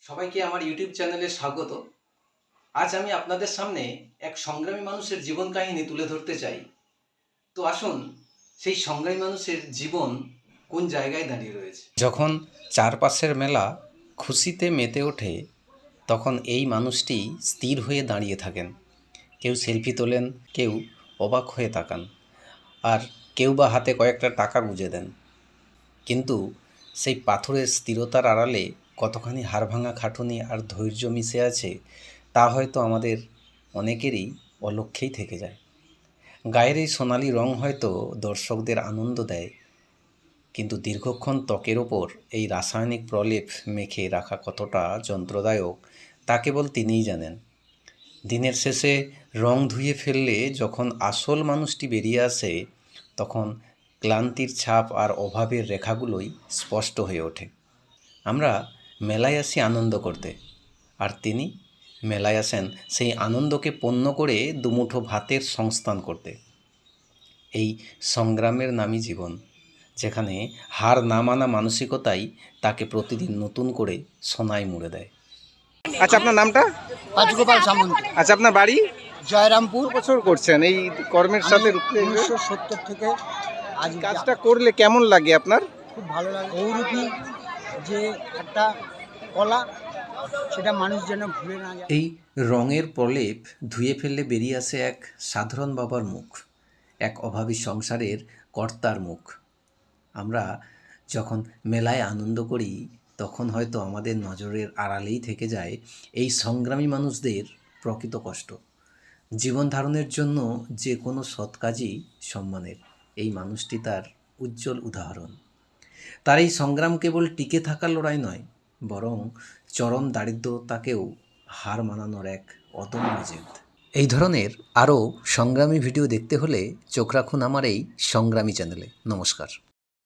সবাইকে আমার ইউটিউব চ্যানেলে স্বাগত। আজ আমি আপনাদের সামনে এক সংগ্রামী মানুষের জীবন কাহিনী তুলে ধরতে চাই। তো আসুন সেই সংগ্রামী মানুষের জীবন কোন জায়গায় দাঁড়িয়ে রয়েছে। যখন চারপাশের মেলা খুশিতে মেতে ওঠে তখন এই মানুষটি স্থির হয়ে দাঁড়িয়ে থাকেন। কেউ সেলফি তোলেন, কেউ অবাক হয়ে তাকান, আর কেউ বা হাতে কয়েকটা টাকা গুঁজে দেন। কিন্তু সেই পাথরের স্থিরতার আড়ালে কতখানি হাড়ভাঙা খাটুনি আর ধৈর্য মিশে আছে তা হয়তো আমাদের অনেকেরই অলক্ষ্যেই থেকে যায়। গায়ের এই সোনালি রং হয়তো দর্শকদের আনন্দ দেয়, কিন্তু দীর্ঘক্ষণ ত্বকের ওপর এই রাসায়নিক প্রলেপ মেখে রাখা কতটা যন্ত্রদায়ক তা কেবল তিনিই জানেন। দিনের শেষে রং ধুয়ে ফেললে যখন আসল মানুষটি বেরিয়ে আসে তখন ক্লান্তির ছাপ আর অভাবের রেখাগুলোই স্পষ্ট হয়ে ওঠে। আমরা মেলায় আসি আনন্দ করতে, আর তিনি মেলায় আসেন সেই আনন্দকে পণ্য করে দুমুঠো ভাতের সংস্থান করতে। এই সংগ্রামের নামই জীবন, যেখানে হার না মানা মানসিকতাই তাকে প্রতিদিন নতুন করে সোনায় মুড়ে দেয়। আচ্ছা, আপনার নামটা? রাজগোপাল সামন্ত। আচ্ছা, আপনার বাড়ি? জয়রামপুর। বছর করছেন এই কর্মের সাথে? 1970 থেকে আজ কাজটা করলে কেমন লাগে আপনার? খুব ভালো লাগে। বহুরূপী যে একটা কলা, সেটা মানুষ যেন ভুলে না যায়। এই রঙের প্রলেপ ধুয়ে ফেললে বেরিয়ে আসে এক সাধারণ বাবার মুখ, এক অভাবী সংসারের কর্তার মুখ। আমরা যখন মেলায় আনন্দ করি তখন হয়তো আমাদের নজরের আড়ালেই থেকে যায় এই সংগ্রামী মানুষদের প্রকৃত কষ্ট। জীবন ধারণের জন্য যে কোনো সৎ কাজই সম্মানের। এই মানুষটি তার উজ্জ্বল উদাহরণ। তার এই সংগ্রাম কেবল টিকে থাকার লড়াই নয়, বরং চরম দারিদ্রতাকেও হার মানানোর এক অদম্য জেদ। এই ধরনের আরও সংগ্রামী ভিডিও দেখতে হলে চোখ রাখুন আমার এই সংগ্রামী চ্যানেলে। নমস্কার।